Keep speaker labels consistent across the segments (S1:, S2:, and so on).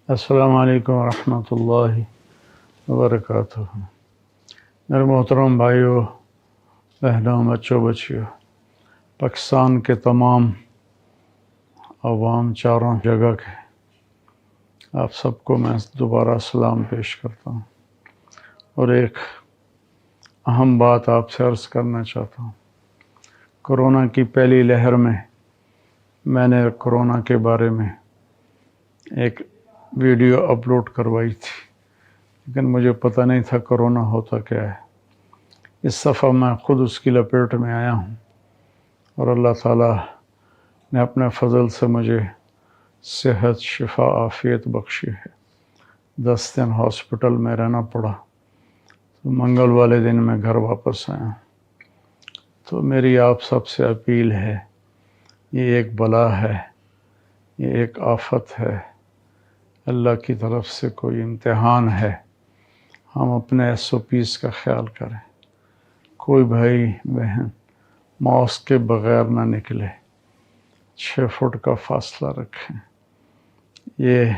S1: السلام علیکم ورحمۃ اللہ وبرکاتہ۔ میرے محترم بھائیوں، بہنوں، بچوں، بچیوں، پاکستان کے تمام عوام چاروں جگہ کے آپ سب کو میں دوبارہ سلام پیش کرتا ہوں اور ایک اہم بات آپ سے عرض کرنا چاہتا ہوں۔ کورونا کی پہلی لہر میں نے کورونا کے بارے میں ایک ویڈیو اپلوڈ کروائی تھی، لیکن مجھے پتہ نہیں تھا کورونا ہوتا کیا ہے۔ اس دفعہ میں خود اس کی لپیٹ میں آیا ہوں اور اللہ تعالیٰ نے اپنے فضل سے مجھے صحت، شفا، عافیت بخشی ہے۔ 10 دن ہاسپٹل میں رہنا پڑا، تو منگل والے دن میں گھر واپس آیا ہوں۔ تو میری آپ سب سے اپیل ہے، یہ ایک بلا ہے، یہ ایک آفت ہے، اللہ کی طرف سے کوئی امتحان ہے۔ ہم اپنے SOPs کا خیال کریں، کوئی بھائی بہن ماسک کے بغیر نہ نکلے، 6 فٹ کا فاصلہ رکھیں۔ یہ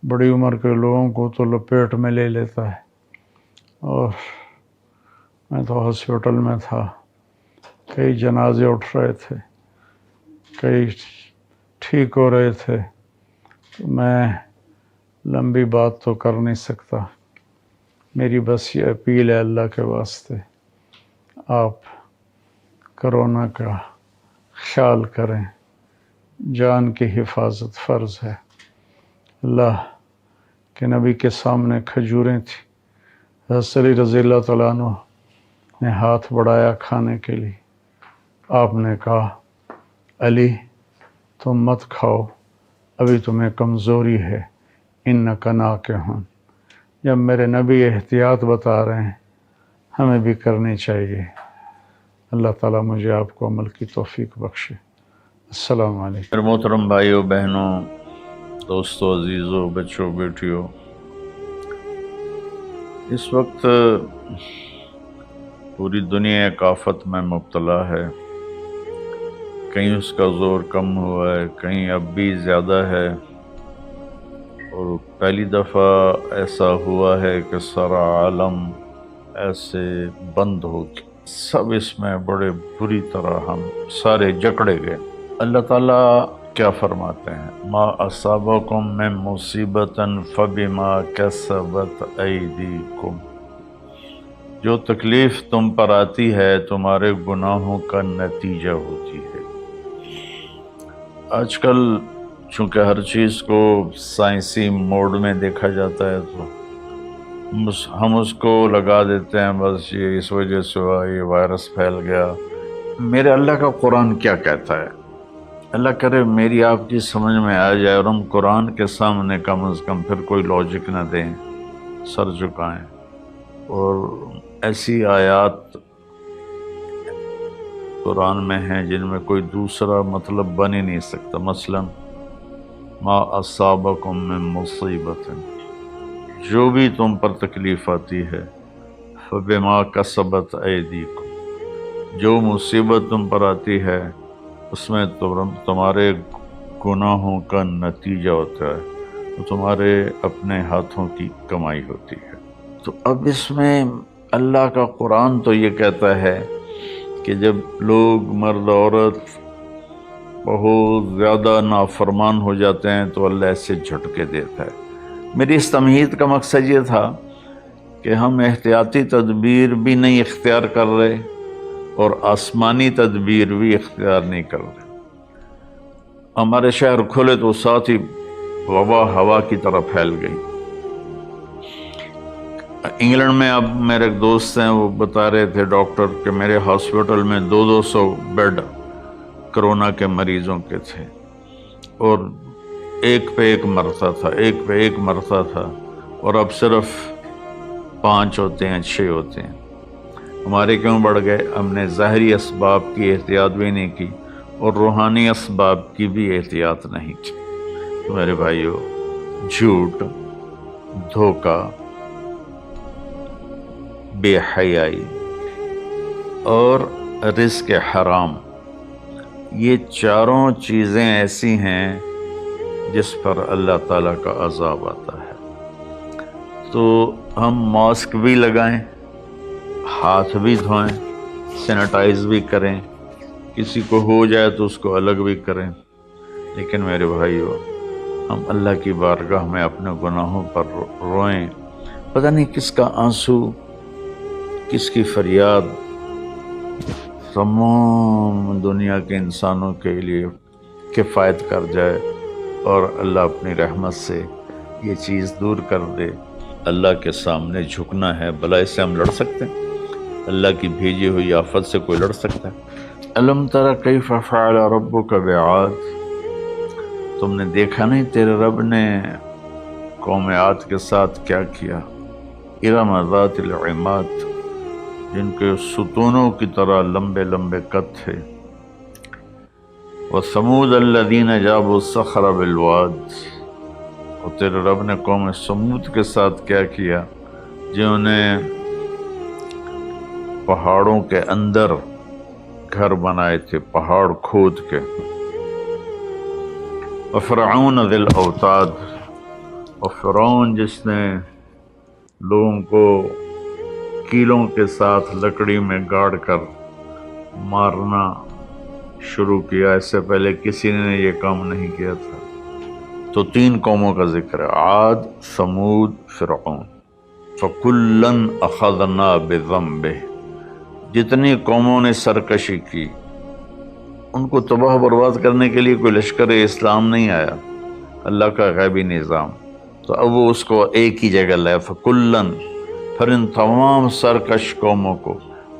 S1: بڑی عمر کے لوگوں کو تو لپیٹ میں لے لیتا ہے، اور میں تو ہاسپٹل میں تھا، کئی جنازے اٹھ رہے تھے، کئی ٹھیک ہو رہے تھے، تو میں لمبی بات تو کر نہیں سکتا۔ میری بس یہ اپیل ہے اللہ کے واسطے، آپ کورونا کا خیال کریں، جان کی حفاظت فرض ہے۔ اللہ کے نبی کے سامنے کھجوریں تھیں، حضرت علی رضی اللہ تعالیٰ عنہ نے ہاتھ بڑھایا کھانے کے لیے، آپ نے کہا علی تم مت کھاؤ، ابھی تمہیں کمزوری ہے، انک ناکحٌ۔ جب میرے نبی احتیاط بتا رہے ہیں، ہمیں بھی کرنی چاہیے۔ اللہ تعالیٰ مجھے آپ کو عمل کی توفیق بخشے۔ السلام علیکم۔
S2: میرے محترم بھائیوں، بہنوں، دوستوں، عزیزوں، بچوں، بیٹیوں، اس وقت پوری دنیا ایک آفت میں مبتلا ہے۔ کہیں اس کا زور کم ہوا ہے، کہیں اب بھی زیادہ ہے، اور پہلی دفعہ ایسا ہوا ہے کہ سارا عالم ایسے بند ہو گیا، سب اس میں بڑے بری طرح ہم سارے جکڑے گئے۔ اللہ تعالیٰ کیا فرماتے ہیں؟ ما اصابکم من مصیبۃ فبما کسبت ایدیکم۔ جو تکلیف تم پر آتی ہے تمہارے گناہوں کا نتیجہ ہوتی ہے۔ آج کل چونکہ ہر چیز کو سائنسی موڈ میں دیکھا جاتا ہے، تو ہم اس کو لگا دیتے ہیں بس یہ اس وجہ سے ہوا، یہ وائرس پھیل گیا۔ میرے اللہ کا قرآن کیا کہتا ہے؟ اللہ کرے میری آپ کی سمجھ میں آ جائے اور ہم قرآن کے سامنے کم از کم پھر کوئی لاجک نہ دیں، سر جھکائیں، اور ایسی آیات قرآن میں ہیں جن میں کوئی دوسرا مطلب بن ہی نہیں سکتا۔ مثلا ما اصابکم من مصیبت، جو بھی تم پر تکلیف آتی ہے، فبما کسبت ایدیکم، جو مصیبت تم پر آتی ہے اس میں تمہارے گناہوں کا نتیجہ ہوتا ہے، تو تمہارے اپنے ہاتھوں کی کمائی ہوتی ہے۔ تو اب اس میں اللہ کا قرآن تو یہ کہتا ہے کہ جب لوگ مرد عورت بہت زیادہ نافرمان ہو جاتے ہیں تو اللہ ایسے جھٹکے دیتا ہے۔ میری اس تمہید کا مقصد یہ تھا کہ ہم احتیاطی تدبیر بھی نہیں اختیار کر رہے اور آسمانی تدبیر بھی اختیار نہیں کر رہے۔ ہمارے شہر کھلے تو ساتھ ہی وبا ہوا کی طرح پھیل گئی۔ انگلینڈ میں اب میرے ایک دوست ہیں، وہ بتا رہے تھے ڈاکٹر کہ میرے ہاسپٹل میں 200 بیڈ کرونا کے مریضوں کے تھے، اور ایک پہ ایک مرتا تھا، ایک پہ ایک مرتا تھا، اور اب صرف 5 ہوتے ہیں، 6 ہوتے ہیں۔ ہمارے کیوں بڑھ گئے؟ ہم نے ظاہری اسباب کی احتیاط بھی نہیں کی اور روحانی اسباب کی بھی احتیاط نہیں کی۔ تو میرے بھائیوں، جھوٹ، دھوکہ، بے حیائی اور رزق حرام، یہ چاروں چیزیں ایسی ہیں جس پر اللہ تعالیٰ کا عذاب آتا ہے۔ تو ہم ماسک بھی لگائیں، ہاتھ بھی دھوئیں، سینیٹائز بھی کریں، کسی کو ہو جائے تو اس کو الگ بھی کریں، لیکن میرے بھائیو ہم اللہ کی بارگاہ میں اپنے گناہوں پر روئیں۔ پتہ نہیں کس کا آنسو، کس کی فریاد تمام دنیا کے انسانوں کے لیے کفایت کر جائے اور اللہ اپنی رحمت سے یہ چیز دور کر دے۔ اللہ کے سامنے جھکنا ہے، بھلا اس سے ہم لڑ سکتے ہیں؟ اللہ کی بھیجی ہوئی آفت سے کوئی لڑ سکتا ہے؟ الم تر کیف فعل ربک بعاد، تم نے دیکھا نہیں تیرے رب نے قوم عاد کے ساتھ کیا کیا؟ ارم ذات العماد، جن کے ستونوں کی طرح لمبے لمبے قد تھے۔ وثمود الذین جابوا الصخر بالواد، اور تیرے رب نے قوم سمود کے ساتھ کیا کیا، جنہوں نے پہاڑوں کے اندر گھر بنائے تھے، پہاڑ کھود کے۔ وفرعون ذی الاوتاد، اور فرعون جس نے لوگوں کو کیلوں کے ساتھ لکڑی میں گاڑ کر مارنا شروع کیا، اس سے پہلے کسی نے یہ کام نہیں کیا تھا۔ تو 3 قوموں کا ذکر ہے، عاد، ثمود، فرعون۔ فَكُلًّا أَخَذْنَا بِذَنبِهِ، جتنی قوموں نے سرکشی کی ان کو تباہ برباد کرنے کے لیے کوئی لشکر اسلام نہیں آیا، اللہ کا غیبی نظام۔ تو اب وہ اس کو ایک ہی جگہ لائے، فَكُلًّا، پھر ان تمام سرکش قوموں کو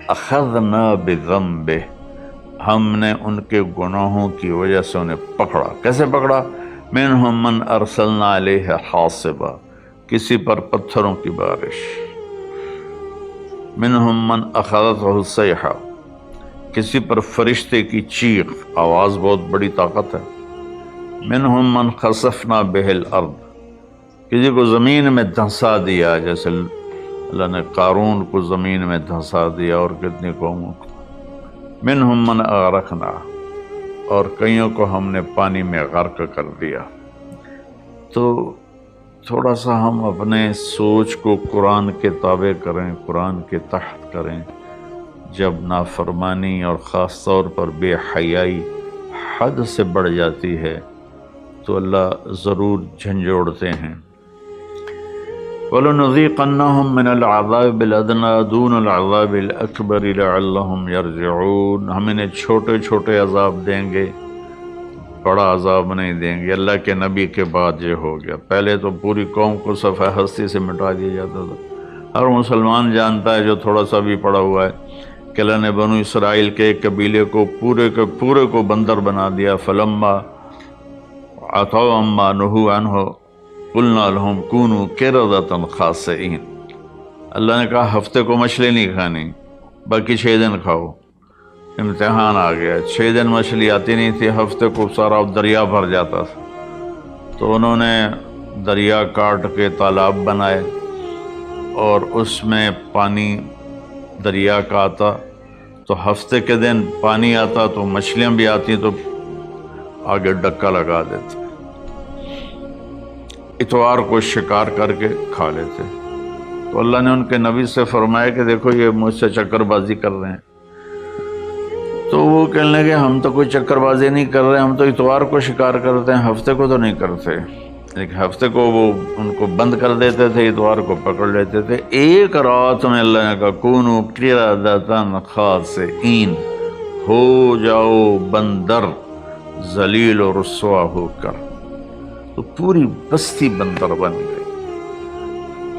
S2: اخذنا بذنبہ، ہم نے ان کے گناہوں کی وجہ سے انہیں پکڑا۔ کیسے پکڑا؟ منہم من ارسلنا علیہ حاصبا، کسی پر پتھروں کی بارش، منہم من اخذتہ الصیحہ، کسی پر فرشتے کی چیخ، آواز بہت بڑی طاقت ہے، منہم من خسفنا بہ الارض، کسی کو زمین میں دھنسا دیا، جیسے اللہ نے قارون کو زمین میں دھنسا دیا، اور کتنی قوموں کو، منہم من اغرقنا، اور کئیوں کو ہم نے پانی میں غرق کر دیا۔ تو تھوڑا سا ہم اپنے سوچ کو قرآن کے تابع کریں، قرآن کے تحت کریں۔ جب نافرمانی اور خاص طور پر بے حیائی حد سے بڑھ جاتی ہے تو اللہ ضرور جھنجھوڑتے ہیں۔ وَلَنُذِيقَنَّهُم مِّنَ الْعَذَابِ الْأَدْنَىٰ دُونَ الْعَذَابِ الْأَكْبَرِ لَعَلَّهُمْ يَرْجِعُونَ، ہم انہیں چھوٹے چھوٹے عذاب دیں گے، بڑا عذاب نہیں دیں گے۔ اللہ کے نبی کے بعد یہ ہو گیا، پہلے تو پوری قوم کو صفحہ ہستی سے مٹا دیا جاتا تھا۔ ہر مسلمان جانتا ہے جو تھوڑا سا بھی پڑا ہوا ہے کہ اللہ نے بنو اسرائیل کے ایک قبیلے کو پورے کے پورے کو بندر بنا دیا۔ فلما عتوا عما نہوا عنہ قلنا لهم کونوا قردة خاسئین، اللہ نے کہا ہفتے کو مچھلی نہیں کھانی، باقی 6 دن کھاؤ۔ امتحان آ گیا، 6 دن مچھلی آتی نہیں تھی، ہفتے کو سارا دریا بھر جاتا تھا۔ تو انہوں نے دریا کاٹ کے تالاب بنائے اور اس میں پانی دریا کا آتا، تو ہفتے کے دن پانی آتا تو مچھلیاں بھی آتی تو آگے ڈکا لگا دیتے، اتوار کو شکار کر کے کھا لیتے۔ تو اللہ نے ان کے نبی سے فرمایا کہ دیکھو یہ مجھ سے چکر بازی کر رہے ہیں۔ تو وہ کہنے لگے ہم تو کوئی چکر بازی نہیں کر رہے، ہم تو اتوار کو شکار کرتے ہیں، ہفتے کو تو نہیں کرتے۔ لیکن ہفتے کو وہ ان کو بند کر دیتے تھے، اتوار کو پکڑ لیتے تھے۔ ایک رات میں اللہ نے کہا کونوا قردة خاسئین، ہو جاؤ بندر ذلیل و رسوا ہو کر۔ تو پوری بستی بندر بن گئی،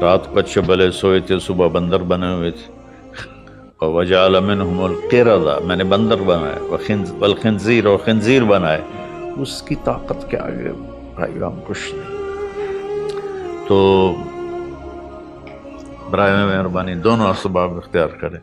S2: رات کو اچھے بھلے سوئے تھے، صبح بندر بنے ہوئے تھے۔ وَجَعَلَ مِنْهُمُ الْقِرَدَةَ، میں نے بندر بنائے، وَالْخِنْزِيرَ اور خنزیر بنائے۔ اس کی طاقت کے آگے بھائی ہم کچھ نہیں۔ تو برائے مہربانی دونوں اسباب اختیار کریں۔